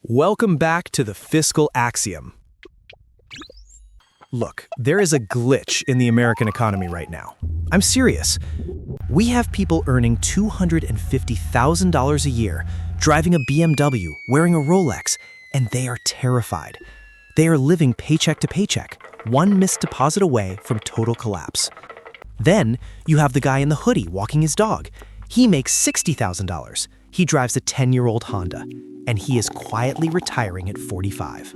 Welcome back to the Fiscal Axiom. Look, there is a glitch in the American economy right now. I'm serious. We have people earning $250,000 a year, driving a BMW, wearing a Rolex, and they are terrified. They are living paycheck to paycheck, one missed deposit away from total collapse. Then, you have the guy in the hoodie walking his dog. He makes $60,000. He drives a 10-year-old Honda, and he is quietly retiring at 45.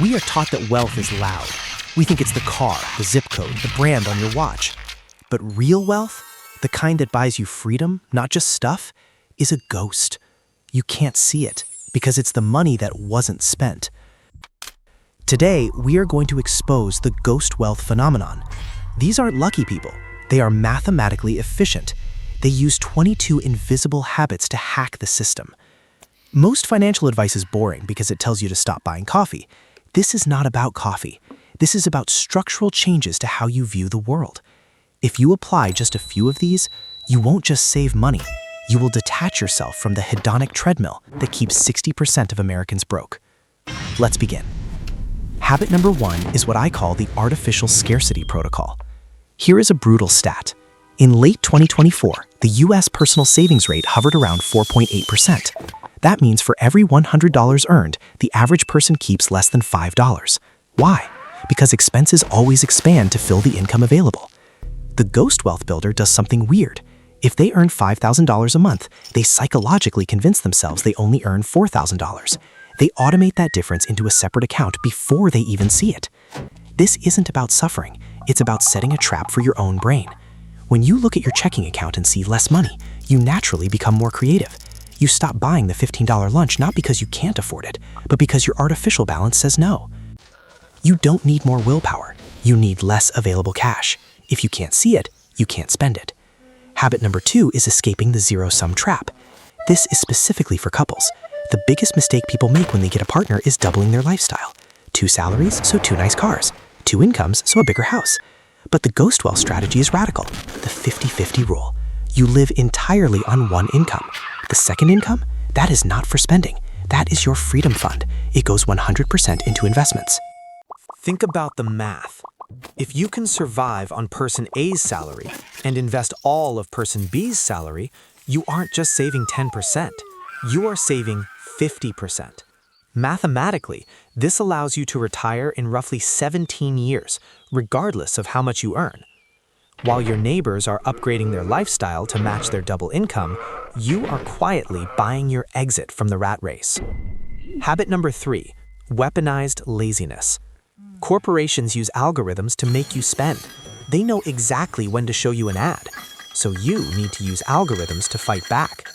We are taught that wealth is loud. We think it's the car, the zip code, the brand on your watch. But real wealth, the kind that buys you freedom, not just stuff, is a ghost. You can't see it because it's the money that wasn't spent. Today, we are going to expose the ghost wealth phenomenon. These aren't lucky people. They are mathematically efficient. They use 22 invisible habits to hack the system. Most financial advice is boring because it tells you to stop buying coffee. This is not about coffee. This is about structural changes to how you view the world. If you apply just a few of these, you won't just save money. You will detach yourself from the hedonic treadmill that keeps 60% of Americans broke. Let's begin. Habit number 1 is what I call the artificial scarcity protocol. Here is a brutal stat. In late 2024, the US personal savings rate hovered around 4.8%. That means for every $100 earned, the average person keeps less than $5. Why? Because expenses always expand to fill the income available. The ghost wealth builder does something weird. If they earn $5,000 a month, they psychologically convince themselves they only earn $4,000. They automate that difference into a separate account before they even see it. This isn't about suffering. It's about setting a trap for your own brain. When you look at your checking account and see less money, you naturally become more creative. You stop buying the $15 lunch not because you can't afford it, but because your artificial balance says no. You don't need more willpower. You need less available cash. If you can't see it, you can't spend it. Habit number 2 is escaping the zero-sum trap. This is specifically for couples. The biggest mistake people make when they get a partner is doubling their lifestyle. 2 salaries, so 2 nice cars. 2 incomes, so a bigger house. But the ghost wealth strategy is radical, the 50-50 rule. You live entirely on one income. The second income, that is not for spending. That is your freedom fund. It goes 100% into investments. Think about the math. If you can survive on person A's salary and invest all of person B's salary, you aren't just saving 10%. You are saving 50%. Mathematically, this allows you to retire in roughly 17 years, regardless of how much you earn. While your neighbors are upgrading their lifestyle to match their double income, you are quietly buying your exit from the rat race. Habit number 3, weaponized laziness. Corporations use algorithms to make you spend. They know exactly when to show you an ad, so you need to use algorithms to fight back.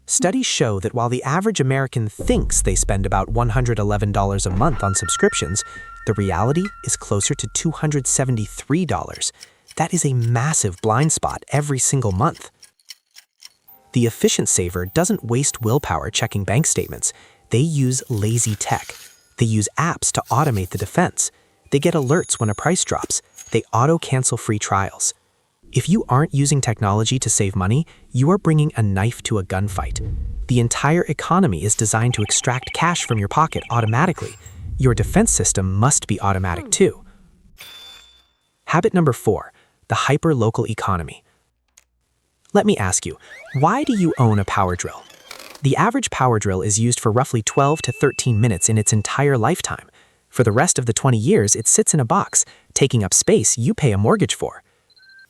Studies show that while the average American thinks they spend about $111 a month on subscriptions, the reality is closer to $273. That is a massive blind spot every single month. The efficient saver doesn't waste willpower checking bank statements. They use lazy tech. They use apps to automate the defense. They get alerts when a price drops. They auto-cancel free trials. If you aren't using technology to save money, you are bringing a knife to a gunfight. The entire economy is designed to extract cash from your pocket automatically. Your defense system must be automatic too. Habit number 4, the hyper-local economy. Let me ask you, why do you own a power drill? The average power drill is used for roughly 12 to 13 minutes in its entire lifetime. For the rest of the 20 years, it sits in a box, taking up space you pay a mortgage for.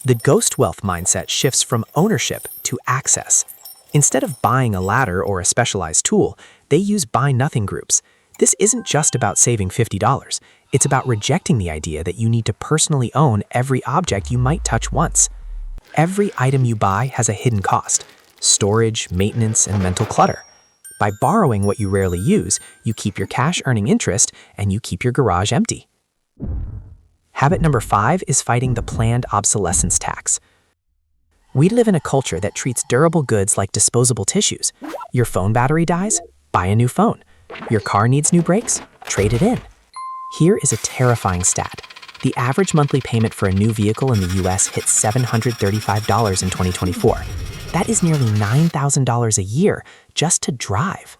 The ghost wealth mindset shifts from ownership to access. Instead of buying a ladder or a specialized tool, they use buy-nothing groups. This isn't just about saving $50. It's about rejecting the idea that you need to personally own every object you might touch once. Every item you buy has a hidden cost: storage, maintenance, and mental clutter. By borrowing what you rarely use, you keep your cash earning interest and you keep your garage empty. Habit number 5 is fighting the planned obsolescence tax. We live in a culture that treats durable goods like disposable tissues. Your phone battery dies? Buy a new phone. Your car needs new brakes? Trade it in. Here is a terrifying stat. The average monthly payment for a new vehicle in the US hit $735 in 2024. That is nearly $9,000 a year just to drive.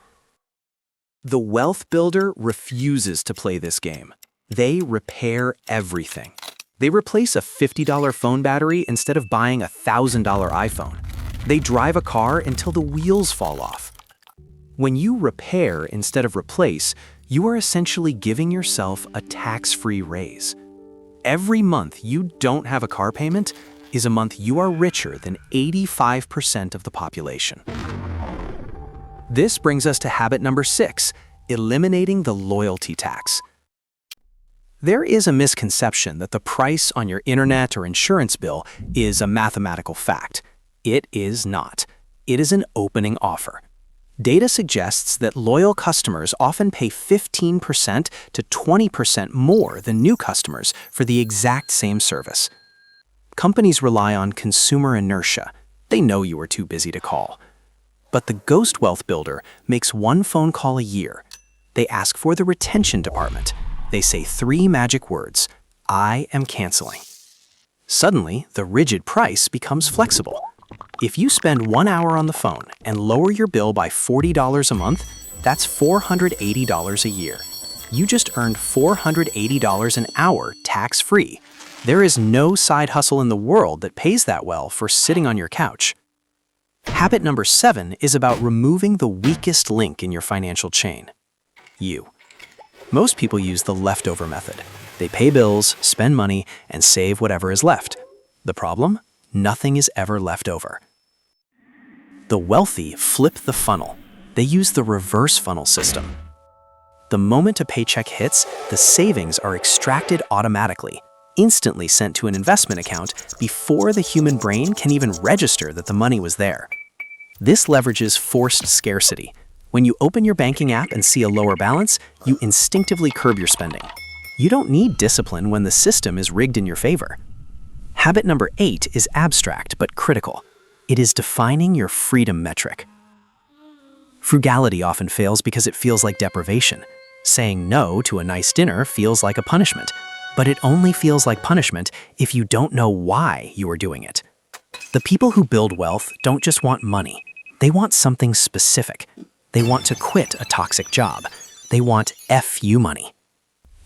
The wealth builder refuses to play this game. They repair everything. They replace a $50 phone battery instead of buying a $1,000 iPhone. They drive a car until the wheels fall off. When you repair instead of replace, you are essentially giving yourself a tax-free raise. Every month you don't have a car payment is a month you are richer than 85% of the population. This brings us to habit number 6, eliminating the loyalty tax. There is a misconception that the price on your internet or insurance bill is a mathematical fact. It is not. It is an opening offer. Data suggests that loyal customers often pay 15% to 20% more than new customers for the exact same service. Companies rely on consumer inertia. They know you are too busy to call. But the Ghost Wealth Builder makes one phone call a year. They ask for the retention department. They say 3 magic words: "I am canceling." Suddenly, the rigid price becomes flexible. If you spend 1 hour on the phone and lower your bill by $40 a month, that's $480 a year. You just earned $480 an hour tax-free. There is no side hustle in the world that pays that well for sitting on your couch. Habit number 7 is about removing the weakest link in your financial chain: you. Most people use the leftover method. They pay bills, spend money, and save whatever is left. The problem? Nothing is ever left over. The wealthy flip the funnel. They use the reverse funnel system. The moment a paycheck hits, the savings are extracted automatically, instantly sent to an investment account before the human brain can even register that the money was there. This leverages forced scarcity. When you open your banking app and see a lower balance, you instinctively curb your spending. You don't need discipline when the system is rigged in your favor. Habit number 8 is abstract but critical. It is defining your freedom metric. Frugality often fails because it feels like deprivation. Saying no to a nice dinner feels like a punishment, but it only feels like punishment if you don't know why you are doing it. The people who build wealth don't just want money. They want something specific. They want to quit a toxic job. They want FU money.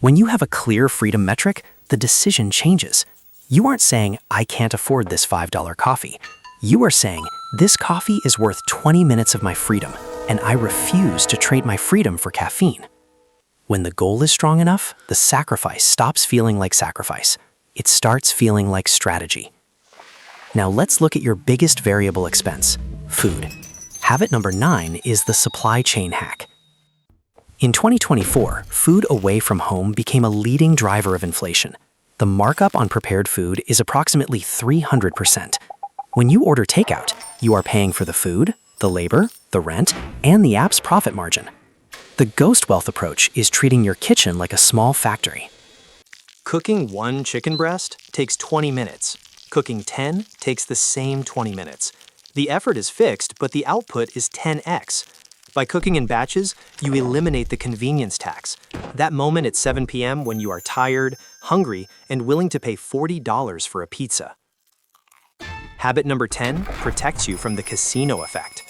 When you have a clear freedom metric, the decision changes. You aren't saying, "I can't afford this $5 coffee." You are saying, "This coffee is worth 20 minutes of my freedom, and I refuse to trade my freedom for caffeine." When the goal is strong enough, the sacrifice stops feeling like sacrifice. It starts feeling like strategy. Now let's look at your biggest variable expense: food. Habit number 9 is the supply chain hack. In 2024, food away from home became a leading driver of inflation. The markup on prepared food is approximately 300%. When you order takeout, you are paying for the food, the labor, the rent, and the app's profit margin. The Ghost Wealth approach is treating your kitchen like a small factory. Cooking 1 chicken breast takes 20 minutes. Cooking 10 takes the same 20 minutes. The effort is fixed, but the output is 10x. By cooking in batches, you eliminate the convenience tax. That moment at 7 p.m. when you are tired, hungry, and willing to pay $40 for a pizza. Habit number 10 protects you from the casino effect.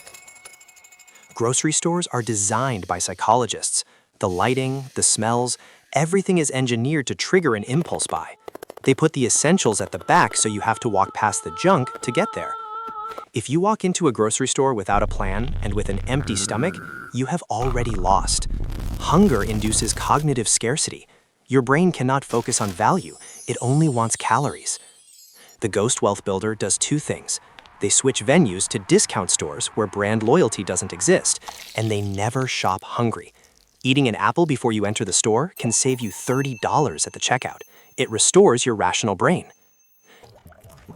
Grocery stores are designed by psychologists. The lighting, the smells, everything is engineered to trigger an impulse buy. They put the essentials at the back so you have to walk past the junk to get there. If you walk into a grocery store without a plan and with an empty stomach, you have already lost. Hunger induces cognitive scarcity. Your brain cannot focus on value. It only wants calories. The Ghost Wealth Builder does 2 things. They switch venues to discount stores where brand loyalty doesn't exist, and they never shop hungry. Eating an apple before you enter the store can save you $30 at the checkout. It restores your rational brain.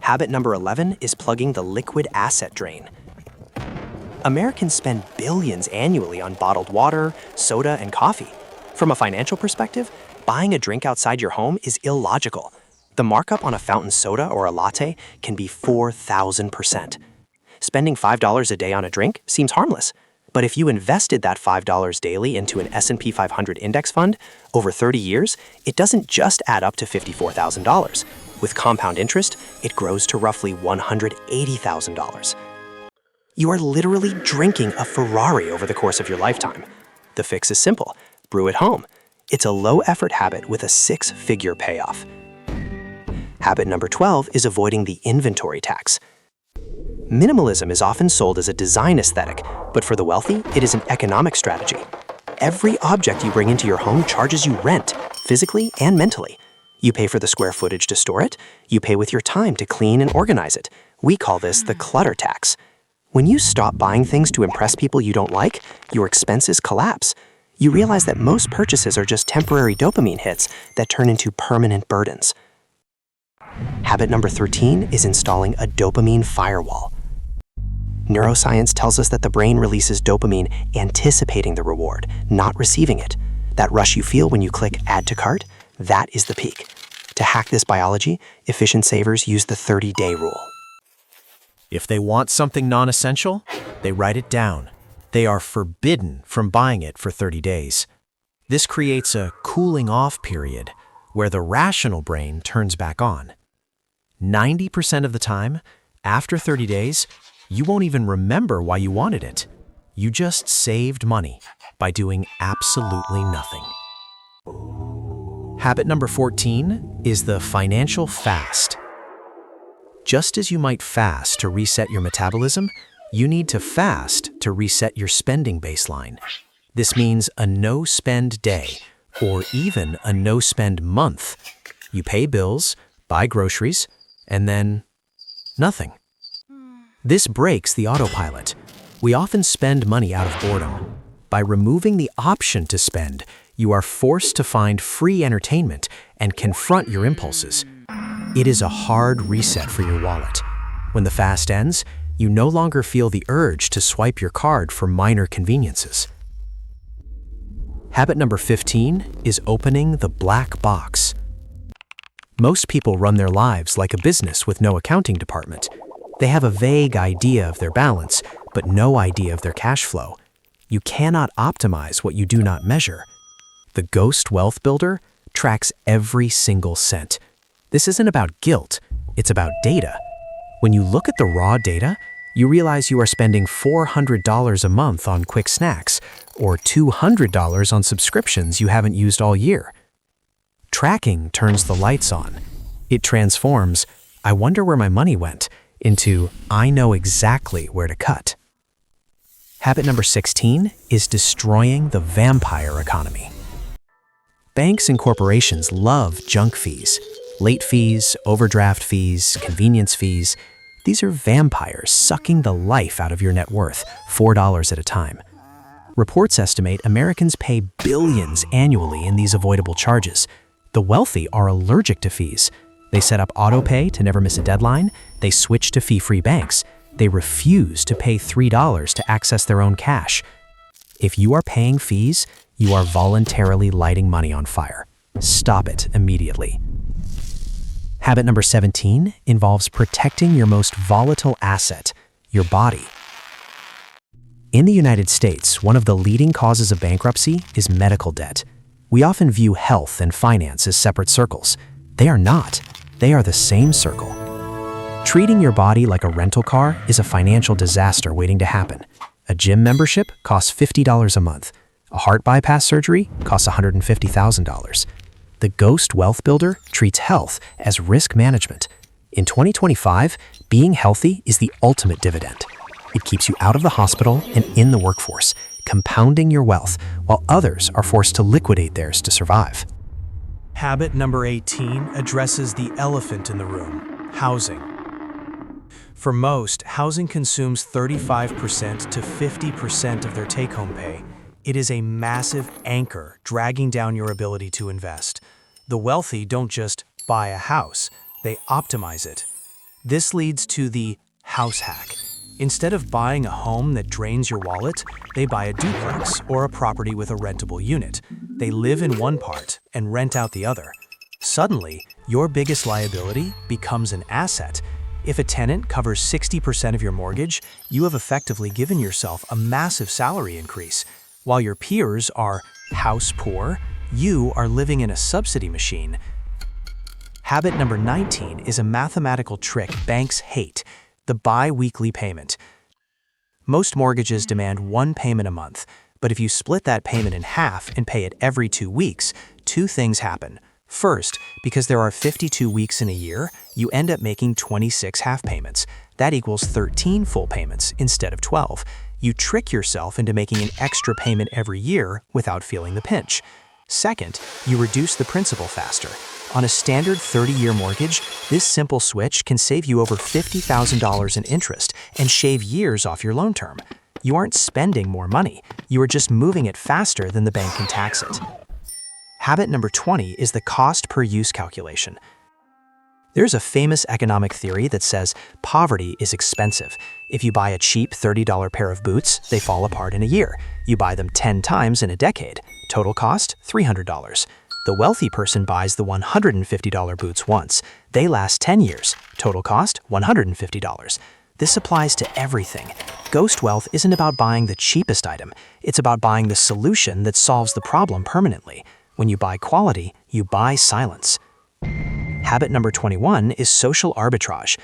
Habit number 11 is plugging the liquid asset drain. Americans spend billions annually on bottled water, soda, and coffee. From a financial perspective, buying a drink outside your home is illogical. The markup on a fountain soda or a latte can be 4,000%. Spending $5 a day on a drink seems harmless, but if you invested that $5 daily into an S&P 500 index fund, over 30 years, it doesn't just add up to $54,000. With compound interest, it grows to roughly $180,000. You are literally drinking a Ferrari over the course of your lifetime. The fix is simple. Brew at home. It's a low-effort habit with a 6-figure payoff. Habit number 12 is avoiding the inventory tax. Minimalism is often sold as a design aesthetic, but for the wealthy, it is an economic strategy. Every object you bring into your home charges you rent, physically and mentally. You pay for the square footage to store it. You pay with your time to clean and organize it. We call this the clutter tax. When you stop buying things to impress people you don't like, your expenses collapse. You realize that most purchases are just temporary dopamine hits that turn into permanent burdens. Habit number 13 is installing a dopamine firewall. Neuroscience tells us that the brain releases dopamine anticipating the reward, not receiving it. That rush you feel when you click Add to Cart, that is the peak. To hack this biology, efficient savers use the 30-day rule. If they want something non-essential, they write it down. They are forbidden from buying it for 30 days. This creates a cooling off period where the rational brain turns back on. 90% of the time, after 30 days, you won't even remember why you wanted it. You just saved money by doing absolutely nothing. Habit number 14 is the financial fast. Just as you might fast to reset your metabolism, you need to fast to reset your spending baseline. This means a no-spend day, or even a no-spend month. You pay bills, buy groceries, and then nothing. This breaks the autopilot. We often spend money out of boredom. By removing the option to spend, you are forced to find free entertainment and confront your impulses. It is a hard reset for your wallet. When the fast ends, you no longer feel the urge to swipe your card for minor conveniences. Habit number 15 is opening the black box. Most people run their lives like a business with no accounting department. They have a vague idea of their balance, but no idea of their cash flow. You cannot optimize what you do not measure. The Ghost Wealth Builder tracks every single cent. This isn't about guilt, it's about data. When you look at the raw data, you realize you are spending $400 a month on quick snacks, or $200 on subscriptions you haven't used all year. Tracking turns the lights on. It transforms, "I wonder where my money went," into "I know exactly where to cut." Habit number 16 is destroying the vampire economy. Banks and corporations love junk fees. Late fees, overdraft fees, convenience fees. These are vampires sucking the life out of your net worth, $4 at a time. Reports estimate Americans pay billions annually in these avoidable charges. The wealthy are allergic to fees. They set up autopay to never miss a deadline. They switch to fee-free banks. They refuse to pay $3 to access their own cash. If you are paying fees, you are voluntarily lighting money on fire. Stop it immediately. Habit number 17 involves protecting your most volatile asset, your body. In the United States, one of the leading causes of bankruptcy is medical debt. We often view health and finance as separate circles. They are not. They are the same circle. Treating your body like a rental car is a financial disaster waiting to happen. A gym membership costs $50 a month. A heart bypass surgery costs $150,000. The Ghost Wealth Builder treats health as risk management. In 2025, being healthy is the ultimate dividend. It keeps you out of the hospital and in the workforce, compounding your wealth while others are forced to liquidate theirs to survive. Habit number 18 addresses the elephant in the room, housing. For most, housing consumes 35% to 50% of their take-home pay. It is a massive anchor dragging down your ability to invest. The wealthy don't just buy a house, they optimize it. This leads to the house hack. Instead of buying a home that drains your wallet, they buy a duplex or a property with a rentable unit. They live in one part and rent out the other. Suddenly, your biggest liability becomes an asset. If a tenant covers 60% of your mortgage, you have effectively given yourself a massive salary increase. While your peers are house poor, you are living in a subsidy machine. Habit number 19 is a mathematical trick banks hate, the bi-weekly payment. Most mortgages demand one payment a month, But if you split that payment in half and pay it every 2 weeks, two things happen. First, because there are 52 weeks in a year, you end up making 26 half payments. That equals 13 full payments instead of 12. You trick yourself into making an extra payment every year without feeling the pinch. Second, you reduce the principal faster. On a standard 30-year mortgage, this simple switch can save you over $50,000 in interest and shave years off your loan term. You aren't spending more money, you are just moving it faster than the bank can tax it. Habit number 20 is the cost per use calculation. There's a famous economic theory that says poverty is expensive. If you buy a cheap $30 pair of boots, they fall apart in a year. You buy them 10 times in a decade. Total cost, $300. The wealthy person buys the $150 boots once. They last 10 years. Total cost, $150. This applies to everything. Ghost wealth isn't about buying the cheapest item. It's about buying the solution that solves the problem permanently. When you buy quality, you buy silence. Habit number 21 is social arbitrage.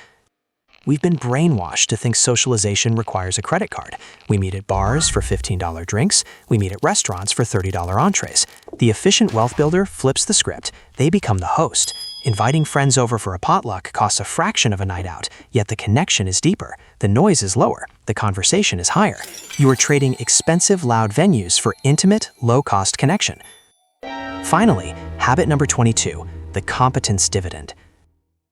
We've been brainwashed to think socialization requires a credit card. We meet at bars for $15 drinks. We meet at restaurants for $30 entrees. The efficient wealth builder flips the script. They become the host. Inviting friends over for a potluck costs a fraction of a night out, yet the connection is deeper. The noise is lower. The conversation is higher. You are trading expensive, loud venues for intimate, low-cost connection. Finally, habit number 22, the competence dividend.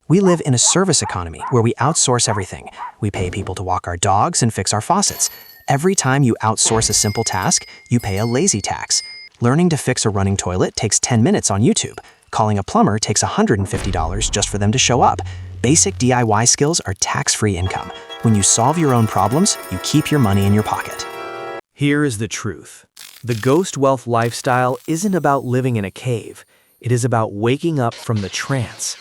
We live in a service economy where we outsource everything. We pay people to walk our dogs and fix our faucets. Every time you outsource a simple task, you pay a lazy tax. Learning to fix a running toilet takes 10 minutes on YouTube. Calling a plumber takes $150 just for them to show up. Basic DIY skills are tax-free income. When you solve your own problems, you keep your money in your pocket. Here is the truth. The ghost wealth lifestyle isn't about living in a cave. It is about waking up from the trance.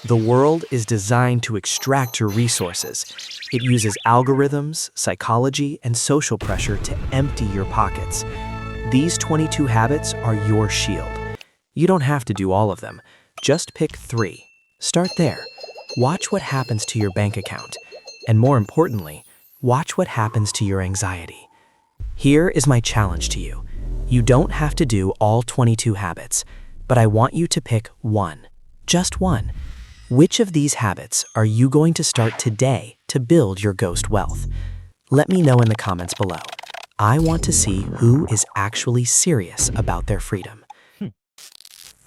The world is designed to extract your resources. It uses algorithms, psychology, and social pressure to empty your pockets. These 22 habits are your shield. You don't have to do all of them. Just pick 3. Start there. Watch what happens to your bank account. And more importantly, watch what happens to your anxiety. Here is my challenge to you. You don't have to do all 22 habits, but I want you to pick 1. Just 1. Which of these habits are you going to start today to build your ghost wealth? Let me know in the comments below. I want to see who is actually serious about their freedom.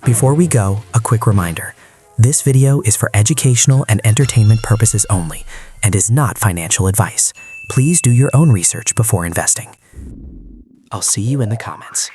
Before we go, a quick reminder. This video is for educational and entertainment purposes only and is not financial advice. Please do your own research before investing. I'll see you in the comments.